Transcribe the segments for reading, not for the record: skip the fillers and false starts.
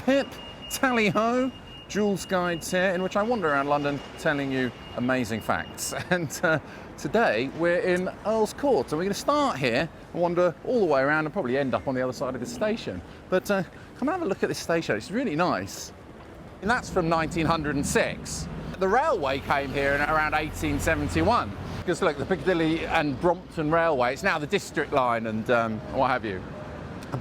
hip, tally-ho, Joolz guides here, in which I wander around London telling you amazing facts. And today we're in Earls Court, and we're going to start here and wander all the way around and probably end up on the other side of the station. But come and have a look at this station, it's really nice. And that's from 1906. The railway came here in around 1871. Just look, the Piccadilly and Brompton Railway, it's now the District Line and what have you.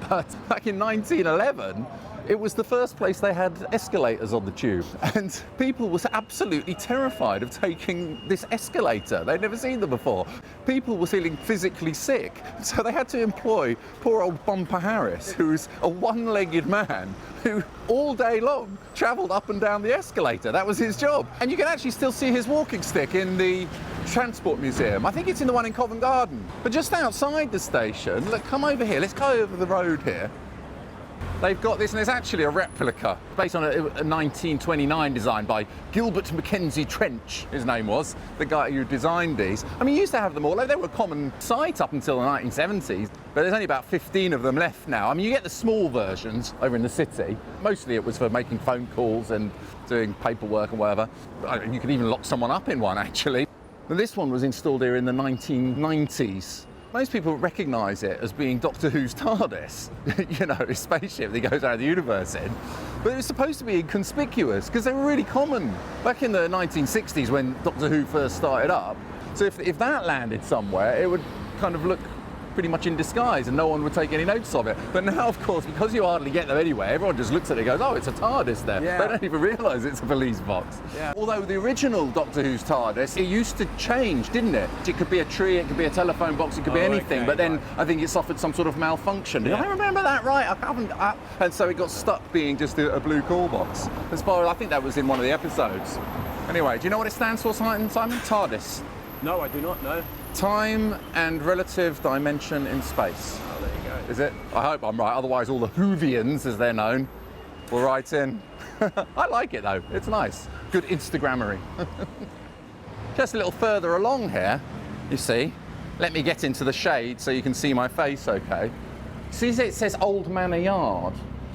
But back in 1911, it was the first place they had escalators on the tube, and people were absolutely terrified of taking this escalator. They'd never seen them before. People were feeling physically sick, so they had to employ poor old Bumper Harris, who's a one-legged man who all day long travelled up and down the escalator. That was his job. And you can actually still see his walking stick in the Transport Museum. I think it's in the one in Covent Garden. But just outside the station, look, come over here. Let's go over the road here. They've got this, and it's actually a replica based on a 1929 design by Gilbert Mackenzie Trench, his name was, the guy who designed these. I mean, you used to have them all. They were a common sight up until the 1970s, but there's only about 15 of them left now. I mean, you get the small versions over in the city. Mostly it was for making phone calls and doing paperwork and whatever. You could even lock someone up in one, actually. But this one was installed here in the 1990s. Most people recognise it as being Doctor Who's TARDIS, you know, his spaceship that he goes around the universe in. But it was supposed to be inconspicuous because they were really common back in the 1960s when Doctor Who first started up. So if that landed somewhere, it would kind of look pretty much in disguise and no one would take any notice of it. But now, of course, because you hardly get them anyway, everyone just looks at it and goes, oh, it's a TARDIS there. Yeah. They don't even realise it's a police box. Yeah. Although the original Doctor Who's TARDIS, it used to change, didn't it? It could be a tree, it could be a telephone box, it could be anything, okay, but then I think it suffered some sort of malfunction. Yeah. I remember that right, and so it got stuck being just a blue call box. As far as I think that was in one of the episodes. Anyway, do you know what it stands for, Simon? TARDIS? No, I do not know. Time and relative dimension in space. Oh, there you go. Is it? I hope I'm right, otherwise all the Whovians, as they're known, will write in. I like it though, it's nice. Good Instagrammery. Just a little further along here, you see, let me get into the shade so you can see my face okay. See, it says Old Manor Yard.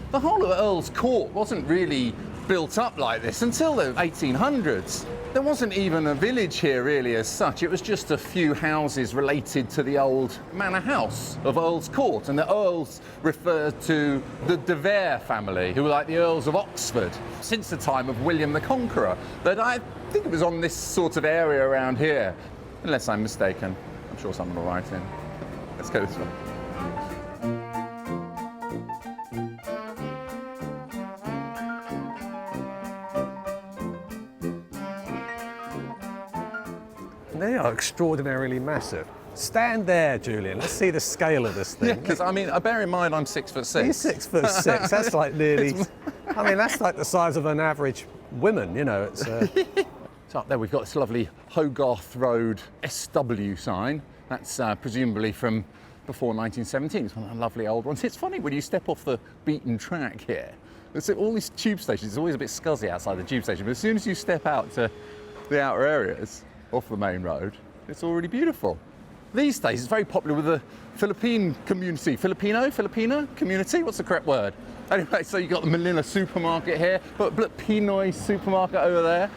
The whole of Earls Court wasn't really built up like this until the 1800s. There wasn't even a village here really as such, it was just a few houses related to the old manor house of Earls Court, and the Earls referred to the De Vere family, who were like the Earls of Oxford, since the time of William the Conqueror. But I think it was on this sort of area around here, unless I'm mistaken. I'm sure someone will write in. Let's go this way. They are extraordinarily massive. Stand there, Julian. Let's see the scale of this thing. Yeah, because I mean, bear in mind I'm 6'6". You're 6'6". That's like nearly. I mean, that's like the size of an average woman. You know, it's. So up there we've got this lovely Hogarth Road SW sign. That's presumably from before 1917. It's one of the lovely old ones. It's funny when you step off the beaten track here. All these tube stations. It's always a bit scuzzy outside the tube station, but as soon as you step out to the outer areas off the main road, it's already beautiful. These days, it's very popular with the Philippine community. Filipino community? What's the correct word? Anyway, so you've got the Manila supermarket here, but Pinoy supermarket over there.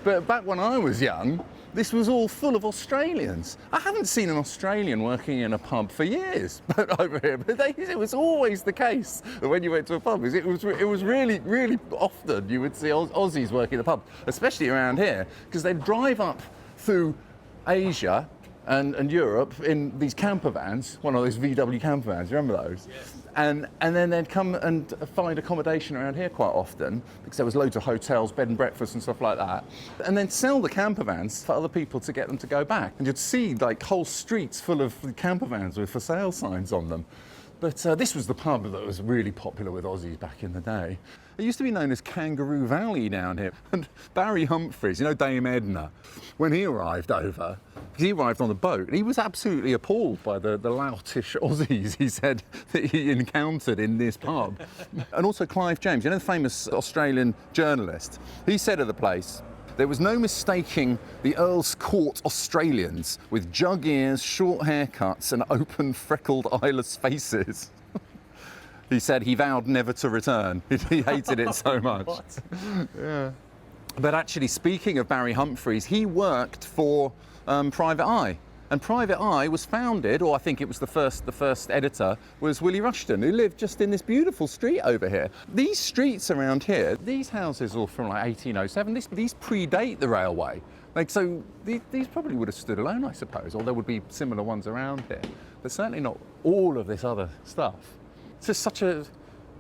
But back when I was young, this was all full of Australians. I haven't seen an Australian working in a pub for years, but over here. But it was always the case that when you went to a pub, it was really, really often you would see Aussies working in a pub, especially around here, because they'd drive up through Asia and Europe in these camper vans, one of those VW camper vans, you remember those? Yes. And then they'd come and find accommodation around here quite often, because there was loads of hotels, bed and breakfast and stuff like that, and then sell the camper vans for other people to get them to go back. And you'd see like whole streets full of camper vans with for sale signs on them. But this was the pub that was really popular with Aussies back in the day. It used to be known as Kangaroo Valley down here. And Barry Humphries, you know Dame Edna, when he arrived over, he arrived on the boat, and he was absolutely appalled by the loutish Aussies, he said, that he encountered in this pub. And also Clive James, you know the famous Australian journalist, he said of the place, there was no mistaking the Earls Court Australians with jug ears, short haircuts and open, freckled, eyeless faces. He said he vowed never to return. He hated it so much. What? Yeah. But actually, speaking of Barry Humphries, he worked for Private Eye. And Private Eye was founded, or I think it was the first editor, was Willie Rushton, who lived just in this beautiful street over here. These streets around here, these houses are from like 1807. These predate the railway. Like, so these probably would have stood alone, I suppose, or there would be similar ones around here. But certainly not all of this other stuff. It's just such a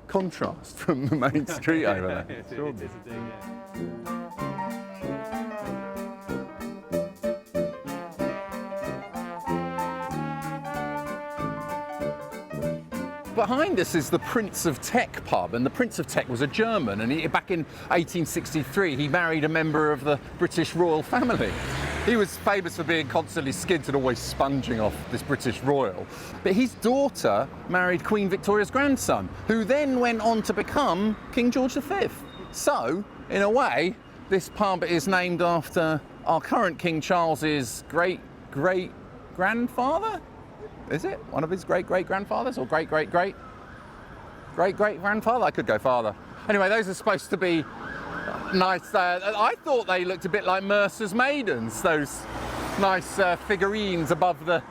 contrast from the main street over there. It is indeed, yeah. Behind us is the Prince of Teck pub, and the Prince of Teck was a German, and back in 1863 he married a member of the British royal family. He was famous for being constantly skint and always sponging off this British royal. But his daughter married Queen Victoria's grandson, who then went on to become King George V. So, in a way, this pub is named after our current King Charles's great-great-grandfather? Is it? One of his great-great-grandfathers, or great-great-great-great-great-grandfather? I could go farther. Anyway, those are supposed to be nice. I thought they looked a bit like Mercer's Maidens, those nice figurines above the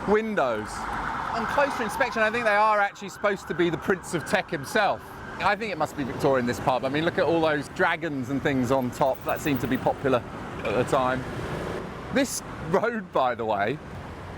windows. On closer inspection, I think they are actually supposed to be the Prince of Teck himself. I think it must be Victorian, this pub. I mean, look at all those dragons and things on top. That seemed to be popular at the time. This road, by the way,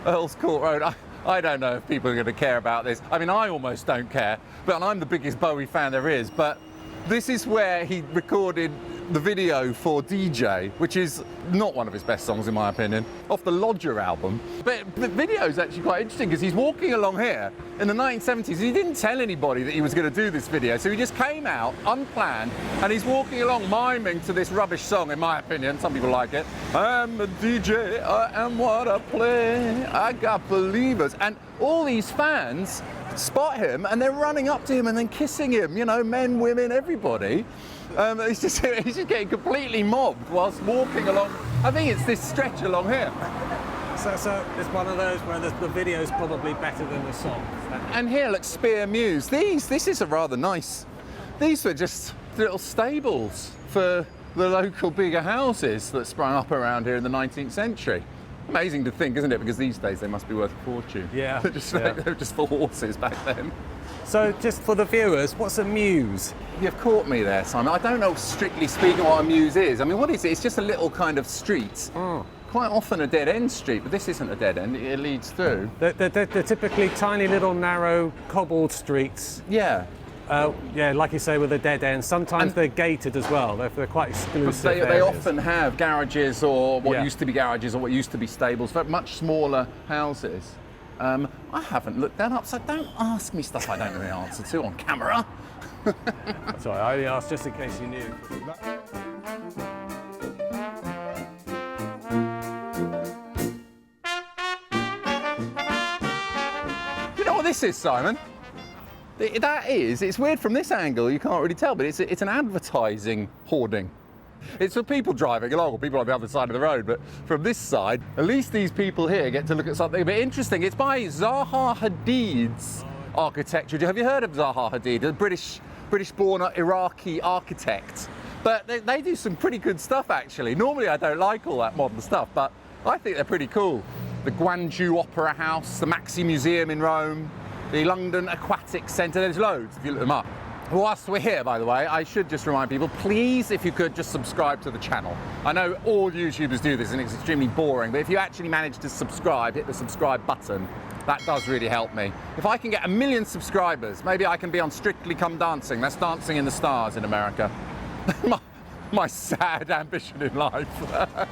Earls Court Road, I don't know if people are going to care about this. I mean, I almost don't care, but I'm the biggest Bowie fan there is. But this is where he recorded the video for DJ, which is not one of his best songs in my opinion, off the Lodger album. But the video is actually quite interesting because he's walking along here in the 1970s. He didn't tell anybody that he was going to do this video, so he just came out unplanned and he's walking along miming to this rubbish song, in my opinion. Some people like it. I'm a DJ, I am what I play, I got believers. And all these fans spot him and they're running up to him and then kissing him, you know, men, women, everybody. He's just getting completely mobbed whilst walking along. I think it's this stretch along here. So it's one of those where the video's probably better than the song. And here, look, Spear Mews. This is a rather nice. These were just little stables for the local bigger houses that sprung up around here in the 19th century. Amazing to think, isn't it? Because these days they must be worth a fortune. Yeah. They're just for horses back then. So just for the viewers, what's a mews? You've caught me there, Simon. I don't know, strictly speaking, what a mews is. I mean, what is it? It's just a little kind of street. Oh. Quite often a dead-end street, but this isn't a dead end. It leads through. They're typically tiny little narrow cobbled streets. Yeah. Yeah, like you say, with a dead end. Sometimes they're gated as well. They're quite exclusive. They often have garages or what used to be garages or what used to be stables, but much smaller houses. I haven't looked that up, so don't ask me stuff I don't know the answer to on camera. Sorry, I only asked just in case you knew. You know what this is, Simon? It's weird from this angle, you can't really tell, but it's an advertising hoarding. It's for people driving along or people on the other side of the road, but from this side, at least these people here get to look at something a bit interesting. It's by Zaha Hadid's architecture. Have you heard of Zaha Hadid, a British-born Iraqi architect? But they do some pretty good stuff, actually. Normally I don't like all that modern stuff, but I think they're pretty cool. The Guangzhou Opera House, the Maxi Museum in Rome, the London Aquatic Centre, there's loads if you look them up. Whilst we're here, by the way, I should just remind people, please, if you could, just subscribe to the channel. I know all YouTubers do this and it's extremely boring, but if you actually manage to subscribe, hit the subscribe button, that does really help me. If I can get 1 million subscribers, maybe I can be on Strictly Come Dancing. That's Dancing in the Stars in America. my sad ambition in life.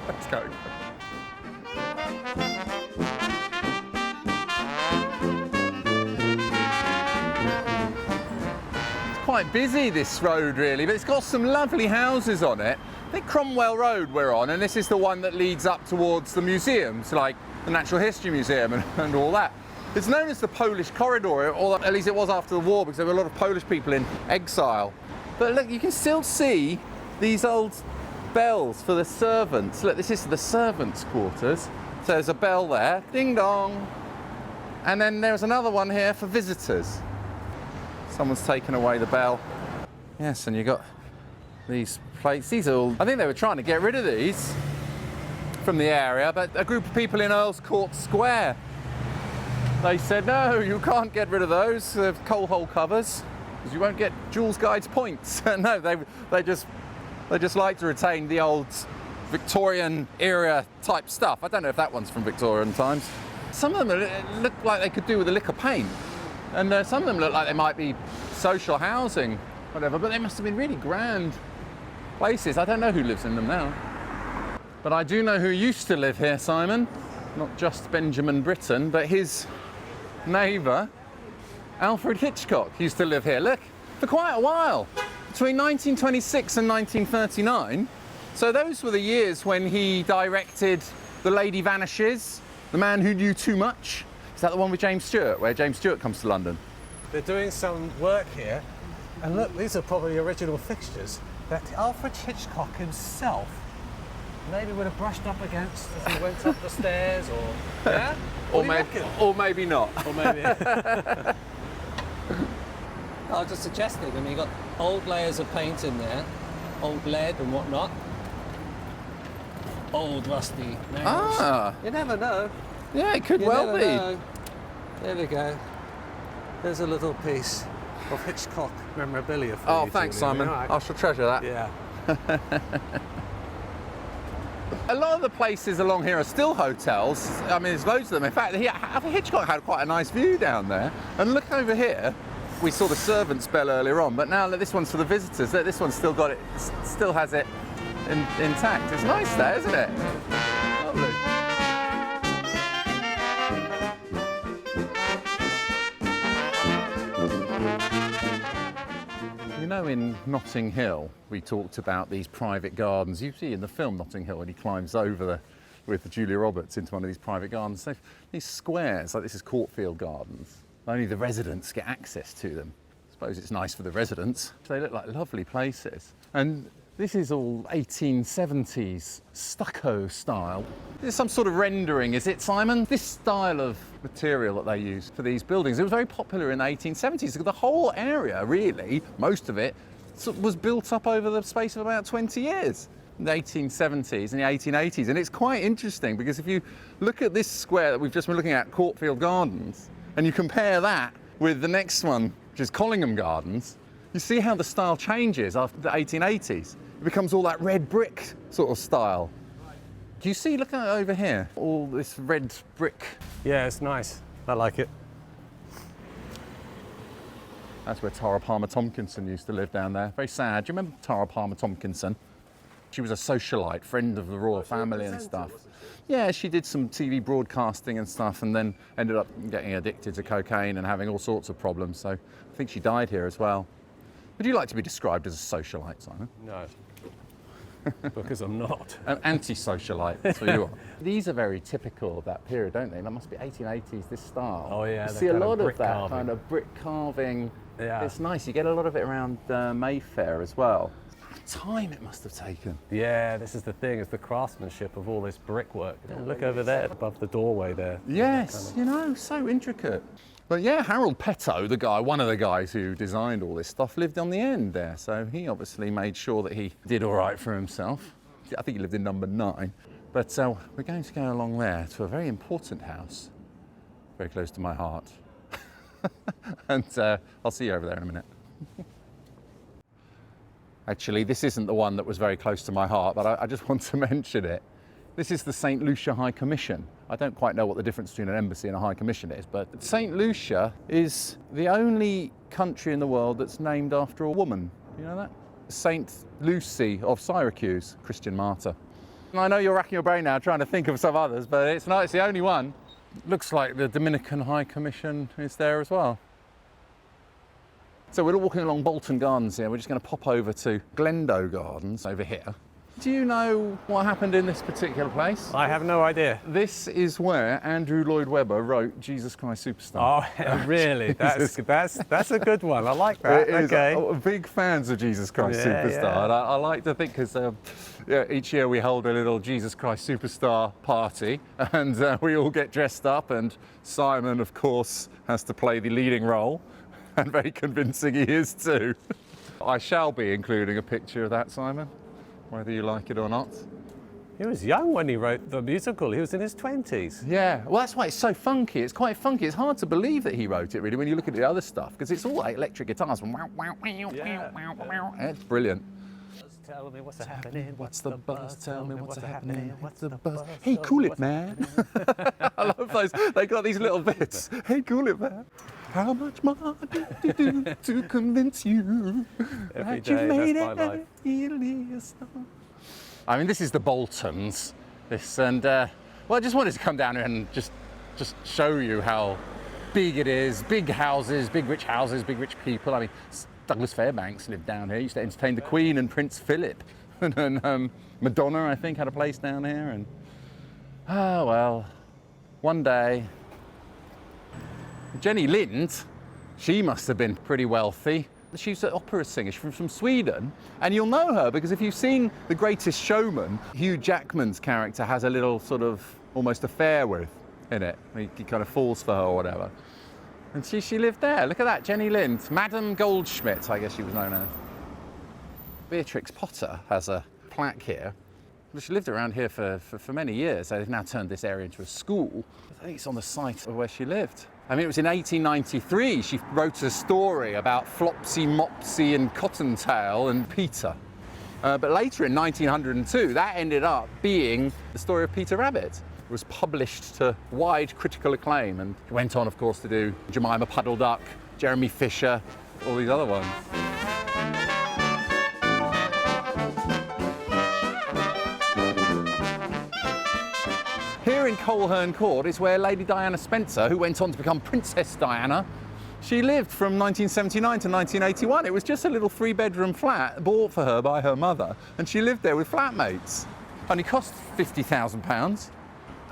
Let's go. Quite busy, this road, really, but it's got some lovely houses on it. I think Cromwell Road we're on, and this is the one that leads up towards the museums, like the Natural History Museum and all that. It's known as the Polish Corridor, or at least it was after the war, because there were a lot of Polish people in exile. But look, you can still see these old bells for the servants. Look, this is the servants' quarters. So there's a bell there, ding dong. And then there's another one here for visitors. Someone's taken away the bell. Yes, and you got these plates. These are all, I think they were trying to get rid of these from the area, but a group of people in Earls Court Square, they said, no, you can't get rid of those coal hole covers, because you won't get Jules Guide's points. No, they just like to retain the old Victorian era type stuff. I don't know if that one's from Victorian times. Some of them look like they could do with a lick of paint, and some of them look like they might be social housing, whatever, but they must have been really grand places. I don't know who lives in them now. But I do know who used to live here, Simon. Not just Benjamin Britten, but his neighbour, Alfred Hitchcock, used to live here. Look, for quite a while, between 1926 and 1939. So those were the years when he directed The Lady Vanishes, The Man Who Knew Too Much. Is that the one with James Stewart, where James Stewart comes to London? They're doing some work here, and look, these are probably original fixtures that Alfred Hitchcock himself maybe would have brushed up against as he went up the stairs, or yeah, or maybe not. Or maybe. I was just suggesting. I mean, you've got old layers of paint in there, old lead and whatnot, old rusty nails. Ah, You never know. yeah, it could You well never be. know. There we go. There's a little piece of Hitchcock memorabilia for Oh, you, thanks, Julian. Simon. You know, I shall treasure that. yeah. A lot of the places along here are still hotels. I mean, there's loads of them. In fact, Hitchcock had quite a nice view down there. And look over here. We saw the servants' bell earlier on, but now look, this one's for the visitors. Look, this one's still got it, still has it intact. It's nice there, isn't it? Lovely. You know, in Notting Hill, we talked about these private gardens. You see in the film Notting Hill when he climbs over with Julia Roberts into one of these private gardens. These squares, like this is Courtfield Gardens. Only the residents get access to them. I suppose it's nice for the residents. They look like lovely places. And this is all 1870s stucco style. There's some sort of rendering, is it, Simon? This style of material that they use for these buildings, it was very popular in the 1870s. The whole area, really, most of it, was built up over the space of about 20 years. In the 1870s and the 1880s. And it's quite interesting because if you look at this square that we've just been looking at, Courtfield Gardens, and you compare that with the next one, which is Collingham Gardens, you see how the style changes after the 1880s. It becomes all that red brick sort of style. Do you see, look at it over here, all this red brick. Yeah, it's nice. I like it. That's where Tara Palmer Tomkinson used to live down there. Very sad. Do you remember Tara Palmer Tomkinson? She was a socialite, friend of the royal family and stuff. Yeah, she did some TV broadcasting and stuff and then ended up getting addicted to cocaine and having all sorts of problems. So I think she died here as well. Would you like to be described as a socialite, Simon? No. Because I'm not. An anti-socialite, that's what you are. These are very typical of that period, don't they? That must be 1880s, this style. Oh yeah, you see a kind of lot of brick that carving. kind of brick carving. Yeah. It's nice. You get a lot of it around Mayfair as well. Time it must have taken. Yeah, this is the thing, it's the craftsmanship of all this brickwork. Look over there, above the doorway there. Yes, you know, so intricate. But yeah, Harold Petto, the guy, one of the guys who designed all this stuff, lived on the end there. So he obviously made sure that he did all right for himself. I think he lived in number 9. But we're going to go along there to a very important house, very close to my heart. And I'll see you over there in a minute. Actually, this isn't the one that was very close to my heart, but I just want to mention it. This is the St. Lucia High Commission. I don't quite know what the difference between an embassy and a high commission is, but St. Lucia is the only country in the world that's named after a woman. Do you know that? St. Lucy of Syracuse, Christian martyr. And I know you're racking your brain now trying to think of some others, but it's not, it's the only one. Looks like the Dominican High Commission is there as well. So we're walking along Brompton Gardens here. We're just going to pop over to Glendo Gardens over here. Do you know what happened in this particular place? I have no idea. This is where Andrew Lloyd Webber wrote Jesus Christ Superstar. Oh, really? That's a good one. I like that. It is. Okay. Big fans of Jesus Christ Superstar. Yeah. And I like to think, because each year we hold a little Jesus Christ Superstar party and we all get dressed up, and Simon, of course, has to play the leading role. And very convincing he is too. I shall be including a picture of that, Simon, whether you like it or not. He was young when he wrote the musical. He was in his 20s. Yeah, well, that's why it's so funky. It's quite funky. It's hard to believe that he wrote it, really, when you look at the other stuff, because it's all like electric guitars. It's brilliant. Tell me what's happening. What's the buzz? Tell me what's happening. What's the buzz? Hey, cool it, man. I love those. They got these little bits. Hey, cool it, man. How much more do you do to convince you Every that you've day, made that's my it really a star? I mean, this is the Boltons. Well, I just wanted to come down here and just show you how big it is. Big houses, big rich people. I mean, Douglas Fairbanks lived down here. He used to entertain the Queen and Prince Philip. And Madonna, I think, had a place down here. And, oh, well, one day, Jenny Lind, she must have been pretty wealthy. She was an opera singer. She's from Sweden. And you'll know her because if you've seen The Greatest Showman, Hugh Jackman's character has a little sort of almost affair with in it. He kind of falls for her or whatever. And she lived there. Look at that, Jenny Lind. Madame Goldschmidt, I guess she was known as. Beatrix Potter has a plaque here. She lived around here for many years. They've now turned this area into a school. I think it's on the site of where she lived. I mean, it was in 1893 she wrote a story about Flopsy, Mopsy and Cottontail and Peter. But later in 1902, that ended up being the story of Peter Rabbit. It was published to wide critical acclaim and went on, of course, to do Jemima Puddle Duck, Jeremy Fisher, all these other ones. Here in Colherne Court is where Lady Diana Spencer, who went on to become Princess Diana, she lived from 1979 to 1981. It was just a little 3-bedroom flat bought for her by her mother, and she lived there with flatmates. Only cost £50,000.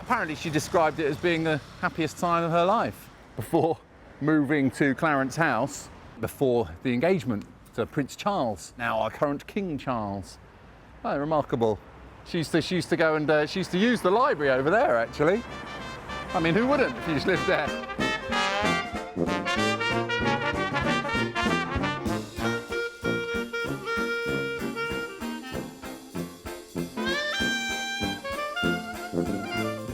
Apparently she described it as being the happiest time of her life before moving to Clarence House, before the engagement to Prince Charles, now our current King Charles. Oh, remarkable. She used to go and she used to use the library over there, actually. I mean, who wouldn't if you just lived there?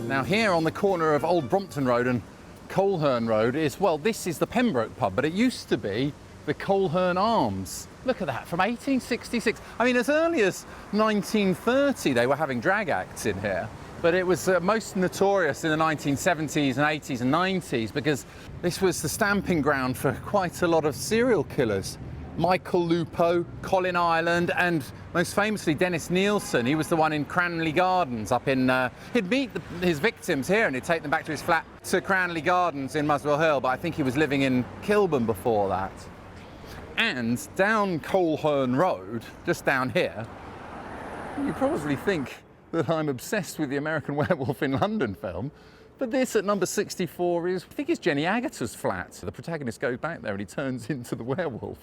Now here on the corner of Old Brompton Road and Colherne Road is, well, this is the Pembroke pub, but it used to be the Colherne Arms. Look at that, from 1866. I mean, as early as 1930, they were having drag acts in here, but it was most notorious in the 1970s and 80s and 90s because this was the stamping ground for quite a lot of serial killers. Michael Lupo, Colin Ireland, and most famously Dennis Nielsen. He was the one in Cranley Gardens up in... he'd meet his victims here and he'd take them back to his flat to Cranley Gardens in Muswell Hill, but I think he was living in Kilburn before that. And down Colherne Road, just down here, you probably think that I'm obsessed with the American Werewolf in London film, but this at number 64 is, I think it's Jenny Agutter's flat. The protagonist goes back there and he turns into the werewolf.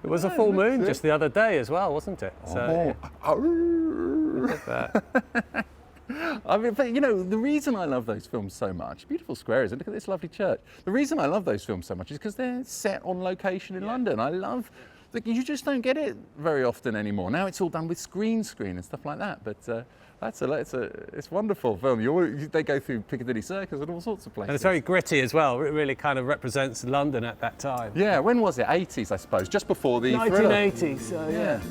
It was a full moon just the other day as well, wasn't it? So, look at that. I mean, but, you know, the reason I love those films so much, beautiful square, isn't it? Look at this lovely church. The reason I love those films so much is because they're set on location in London. I love, you just don't get it very often anymore. Now it's all done with green screen and stuff like that, but it's a wonderful film. They go through Piccadilly Circus and all sorts of places. And it's very gritty as well. It really kind of represents London at that time. Yeah, when was it? 80s, I suppose, just before the 1980s, so yeah.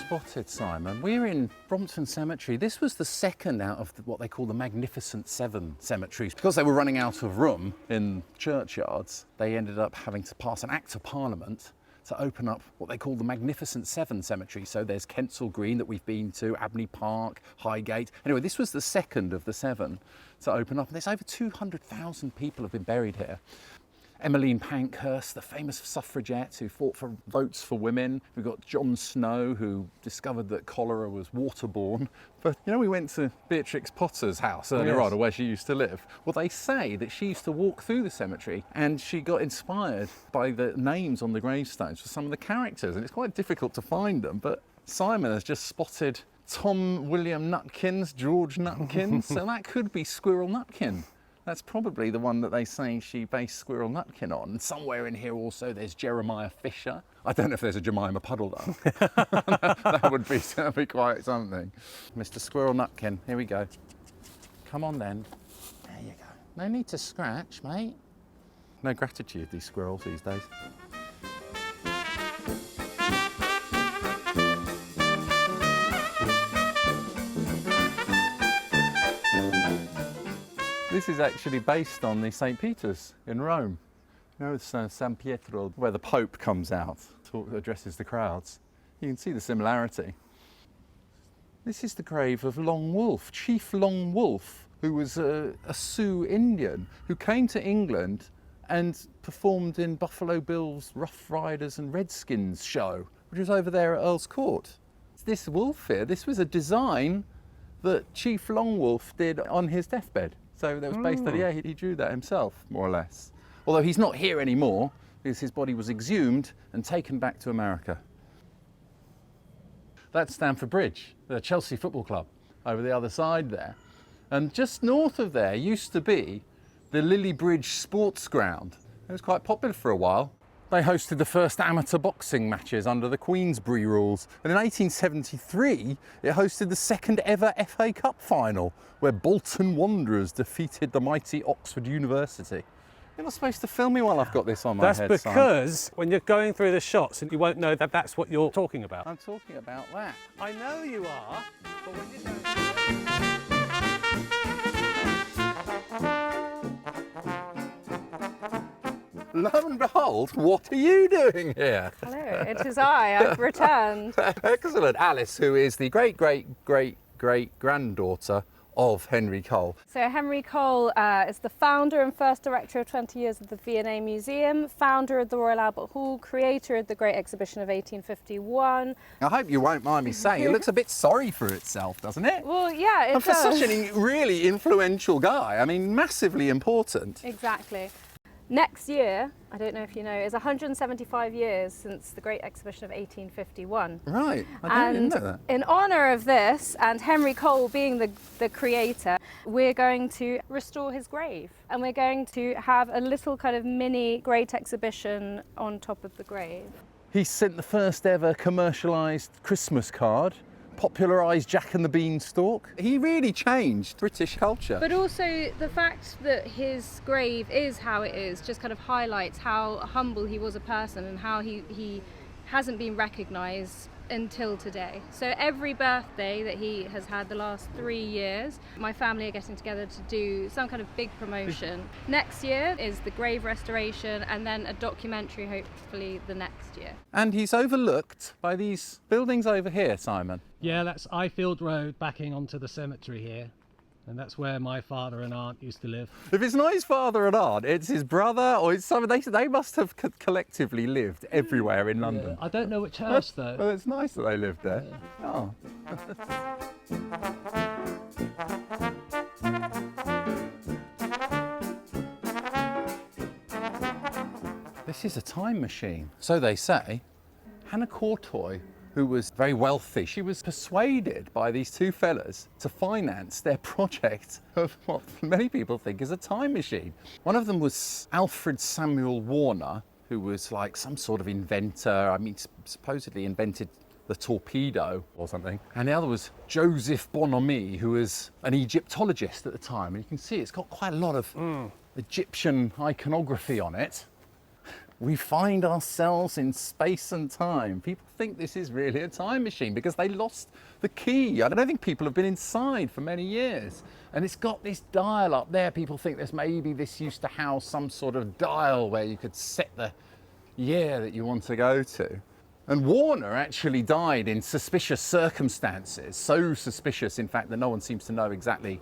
Spotted, Simon. We're in Brompton Cemetery. This was the second out of what they call the Magnificent Seven cemeteries. Because they were running out of room in churchyards, they ended up having to pass an Act of Parliament to open up what they call the Magnificent Seven cemetery. So there's Kensal Green that we've been to, Abney Park, Highgate. Anyway, this was the second of the seven to open up. And there's over 200,000 people have been buried here. Emmeline Pankhurst, the famous suffragette who fought for votes for women. We've got John Snow, who discovered that cholera was waterborne. But you know, we went to Beatrix Potter's house earlier on, where she used to live. Well, they say that she used to walk through the cemetery and she got inspired by the names on the gravestones for some of the characters. And it's quite difficult to find them, but Simon has just spotted Tom William Nutkins, George Nutkins, so that could be Squirrel Nutkin. That's probably the one that they say she based Squirrel Nutkin on. And somewhere in here also there's Jeremiah Fisher. I don't know if there's a Jemima Puddle though. That would be quite something. Mr. Squirrel Nutkin, here we go. Come on then. There you go. No need to scratch, mate. No gratitude, these squirrels these days. This is actually based on the St. Peter's in Rome. You know, it's San Pietro, where the Pope comes out, addresses the crowds. You can see the similarity. This is the grave of Long Wolf, Chief Long Wolf, who was a Sioux Indian who came to England and performed in Buffalo Bill's Rough Riders and Redskins show, which was over there at Earls Court. This wolf here, this was a design that Chief Long Wolf did on his deathbed. So that was based on, he drew that himself, more or less. Although he's not here anymore, because his body was exhumed and taken back to America. That's Stamford Bridge, the Chelsea Football Club, over the other side there. And just north of there used to be the Lily Bridge Sports Ground. It was quite popular for a while. They hosted the first amateur boxing matches under the Queensberry rules. And in 1873, it hosted the second ever FA Cup final, where Bolton Wanderers defeated the mighty Oxford University. You're not supposed to film me while I've got this on my head, That's because when you're going through the shots, you won't know that that's what you're talking about. I'm talking about that. I know you are, but when you're going through Lo and behold, what are you doing here? Hello, it is I've returned. Excellent. Alice, who is the great-great-great-great-granddaughter of Henry Cole. So Henry Cole is the founder and first director of 20 years of the V&A Museum, founder of the Royal Albert Hall, creator of the Great Exhibition of 1851. I hope you won't mind me saying, it looks a bit sorry for itself, doesn't it? Well, yeah, it And for does. such a really influential guy, I mean, massively important. Exactly. Next year, I don't know if you know, is 175 years since the Great Exhibition of 1851. Right, I didn't know that. In honour of this, and Henry Cole being the creator, we're going to restore his grave. And we're going to have a little kind of mini Great Exhibition on top of the grave. He sent the first ever commercialised Christmas card, popularised Jack and the Beanstalk. He really changed British culture. But also the fact that his grave is how it is just kind of highlights how humble he was a person and how he hasn't been recognised until today. So every birthday that he has had the last 3 years, my family are getting together to do some kind of big promotion. Next year is the grave restoration and then a documentary hopefully the next year. And he's overlooked by these buildings over here, Simon. Yeah, that's Ifield Road backing onto the cemetery here. And that's where my father and aunt used to live. If it's not his father and aunt, it's his brother or it's someone. They must have collectively lived everywhere in London. I don't know which house though. Well, it's nice that they lived there. Oh. This is a time machine. So they say. Hannah Courtoy, who was very wealthy, she was persuaded by these two fellas to finance their project of what many people think is a time machine. One of them was Alfred Samuel Warner, who was like some sort of inventor. I mean, supposedly invented the torpedo or something. And the other was Joseph Bonhomie, who was an Egyptologist at the time. And you can see it's got quite a lot of Egyptian iconography on it. We find ourselves in space and time. People think this is really a time machine because they lost the key. I don't think people have been inside for many years. And it's got this dial up there. People think maybe this used to house some sort of dial where you could set the year that you want to go to. And Warner actually died in suspicious circumstances. So suspicious, in fact, that no one seems to know exactly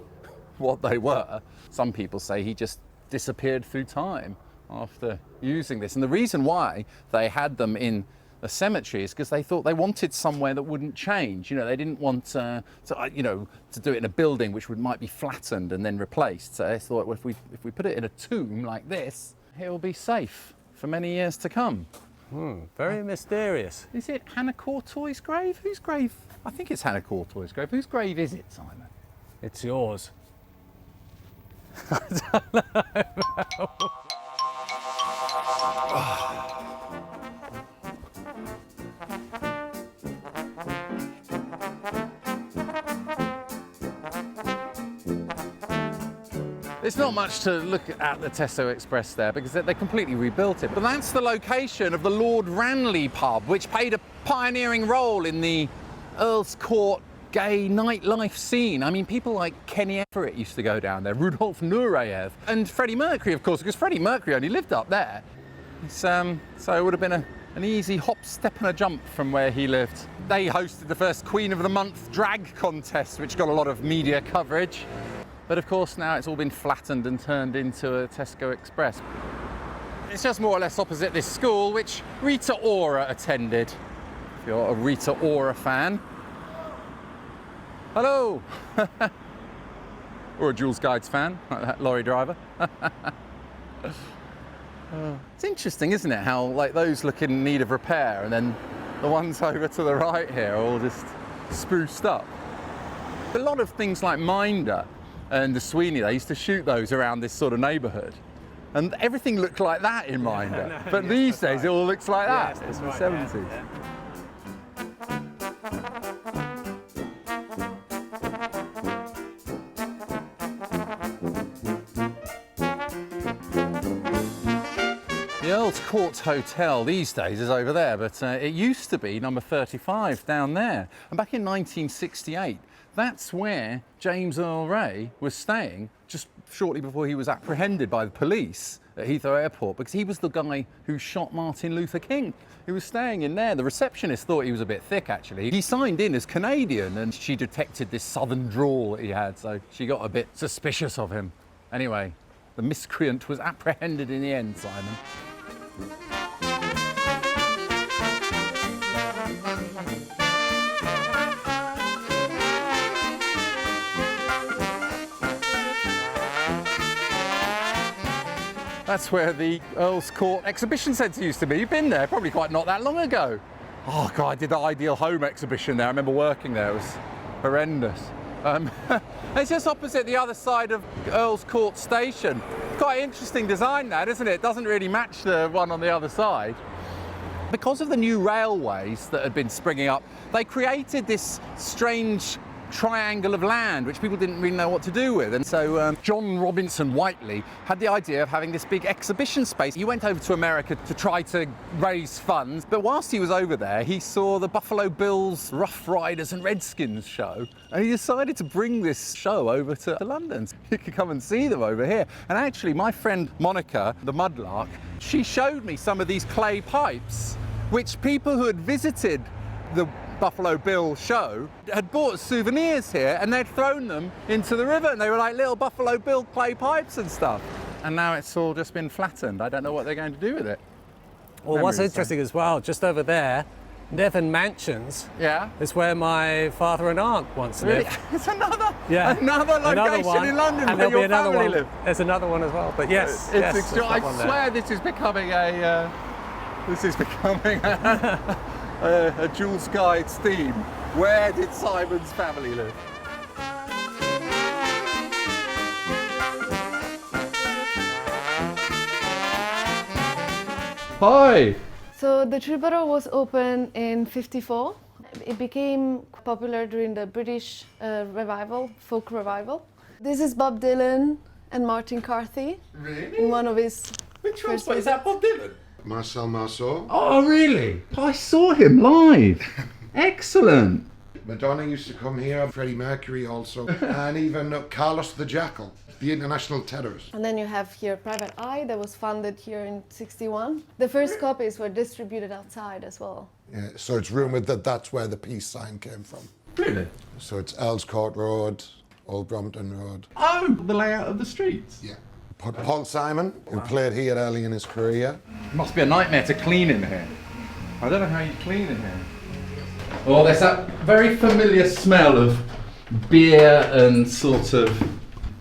what they were. Some people say he just disappeared through time. after using this. And the reason why they had them in the cemetery is because they thought they wanted somewhere that wouldn't change. You know, they didn't want to do it in a building which might be flattened and then replaced. So they thought, well, if we put it in a tomb like this, it will be safe for many years to come. Very mysterious. Is it Hannah Courtoy's grave? Whose grave? I think it's Hannah Courtoy's grave. Whose grave is it, Simon? It's yours. There's not much to look at the Tesco Express there because they completely rebuilt it. But that's the location of the Lord Ranelagh pub, which played a pioneering role in the Earls Court gay nightlife scene. I mean, people like Kenny Everett used to go down there, Rudolf Nureyev, and Freddie Mercury, of course, because Freddie Mercury only lived up there. So it would have been an easy hop, step and a jump from where he lived. They hosted the first Queen of the Month drag contest, which got a lot of media coverage. But of course now it's all been flattened and turned into a Tesco Express. It's just more or less opposite this school, which Rita Ora attended. If you're a Rita Ora fan. Hello! Or a Jules Guides fan, like that lorry driver. It's interesting, isn't it, how like those look in need of repair and then the ones over to the right here are all just spruced up. A lot of things like Minder and the Sweeney, they used to shoot those around this sort of neighbourhood. And everything looked like that in Minder. No, but yes, these days right. it all looks like Yes, that that's in the right, 70s. yeah. The Earls Court Hotel these days is over there, but it used to be number 35 down there. And back in 1968, that's where James Earl Ray was staying just shortly before he was apprehended by the police at Heathrow Airport, because he was the guy who shot Martin Luther King. He was staying in there. The receptionist thought he was a bit thick, actually. He signed in as Canadian, and she detected this southern drawl that he had, so she got a bit suspicious of him. Anyway, the miscreant was apprehended in the end, Simon. That's where the Earls Court Exhibition Centre used to be. You've been there, probably quite not that long ago. Oh God, I did the Ideal Home exhibition there. I remember working there, it was horrendous. It's just opposite the other side of Earls Court Station. Quite interesting design that, isn't it? It doesn't really match the one on the other side. Because of the new railways that had been springing up, they created this strange triangle of land which people didn't really know what to do with, and so John Robinson Whiteley had the idea of having this big exhibition space. He went over to America to try to raise funds, but whilst he was over there he saw the Buffalo Bills, Rough Riders and Redskins show, and he decided to bring this show over to London. You could come and see them over here. And actually my friend Monica, the Mudlark, she showed me some of these clay pipes which people who had visited the Buffalo Bill show had bought souvenirs here, and they'd thrown them into the river, and they were like little Buffalo Bill clay pipes and stuff. And now it's all just been flattened. I don't know what they're going to do with it. Well, what's interesting as well, just over there, Nevin Mansions, Yeah. is where my father and aunt once lived. It's another Another location one. in London And where there'll your be another family one. live. There's another one as well, but yes, It's yes, there's I that one there. swear this is becoming a a Jules Guides theme. Where did Simon's family live? Hi. So the Troubadour was opened in '54. It became popular during the British revival, folk revival. This is Bob Dylan and Martin Carthy Really? in one of his Which one's first is that Bob Dylan? Marcel Marceau. Oh, really? I saw him live. Excellent. Madonna used to come here, Freddie Mercury also, and even Carlos the Jackal, the international terrorist. And then you have here Private Eye that was founded here in '61. The first copies were distributed outside as well. Yeah, so it's rumoured that that's where the peace sign came from. Really? So it's Earls Court Road, Old Brompton Road. Oh, the layout of the streets. Yeah. Paul Simon, who played here early in his career. Must be a nightmare to clean in here. I don't know how you clean in here. Oh, there's that very familiar smell of beer and sort of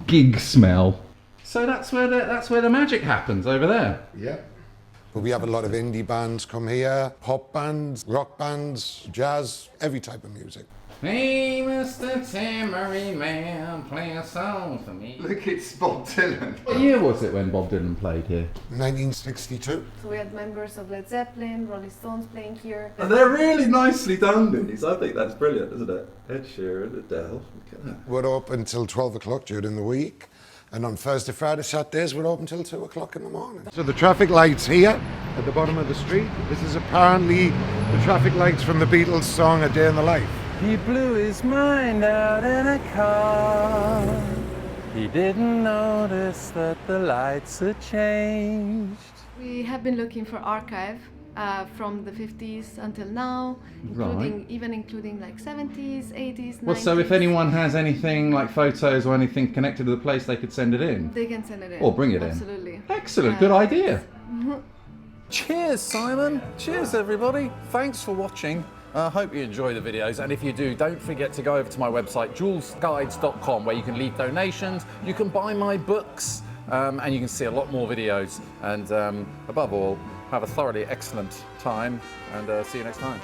gig smell. So that's where the magic happens over there. Yeah. But we have a lot of indie bands come here, pop bands, rock bands, jazz, every type of music. Hey, Mr. Tambourine Man, play a song for me. Look, it's Bob Dylan. What year was it when Bob Dylan played here? 1962. So we had members of Led Zeppelin, Rolling Stones playing here. And they're really nicely done, these. I think that's brilliant, isn't it? Ed Sheeran, Adele. Look at that. We're open until 12 o'clock during the week. And on Thursday, Friday, Saturdays, we're open till 2 o'clock in the morning. So the traffic lights here at the bottom of the street. This is apparently the traffic lights from the Beatles song A Day in the Life. He blew his mind out in a car. He didn't notice that the lights had changed. We have been looking for archive from the 50s until now, including like 70s, 80s, 90s. Well, so if anyone has anything like photos or anything connected to the place, they could send it in? They can send it in. Or bring it in. Absolutely. Excellent, good idea. Cheers, Simon. Cheers, everybody. Thanks for watching. I hope you enjoy the videos, and if you do, don't forget to go over to my website, joolzguides.com, where you can leave donations, you can buy my books, and you can see a lot more videos. And above all, have a thoroughly excellent time, and see you next time.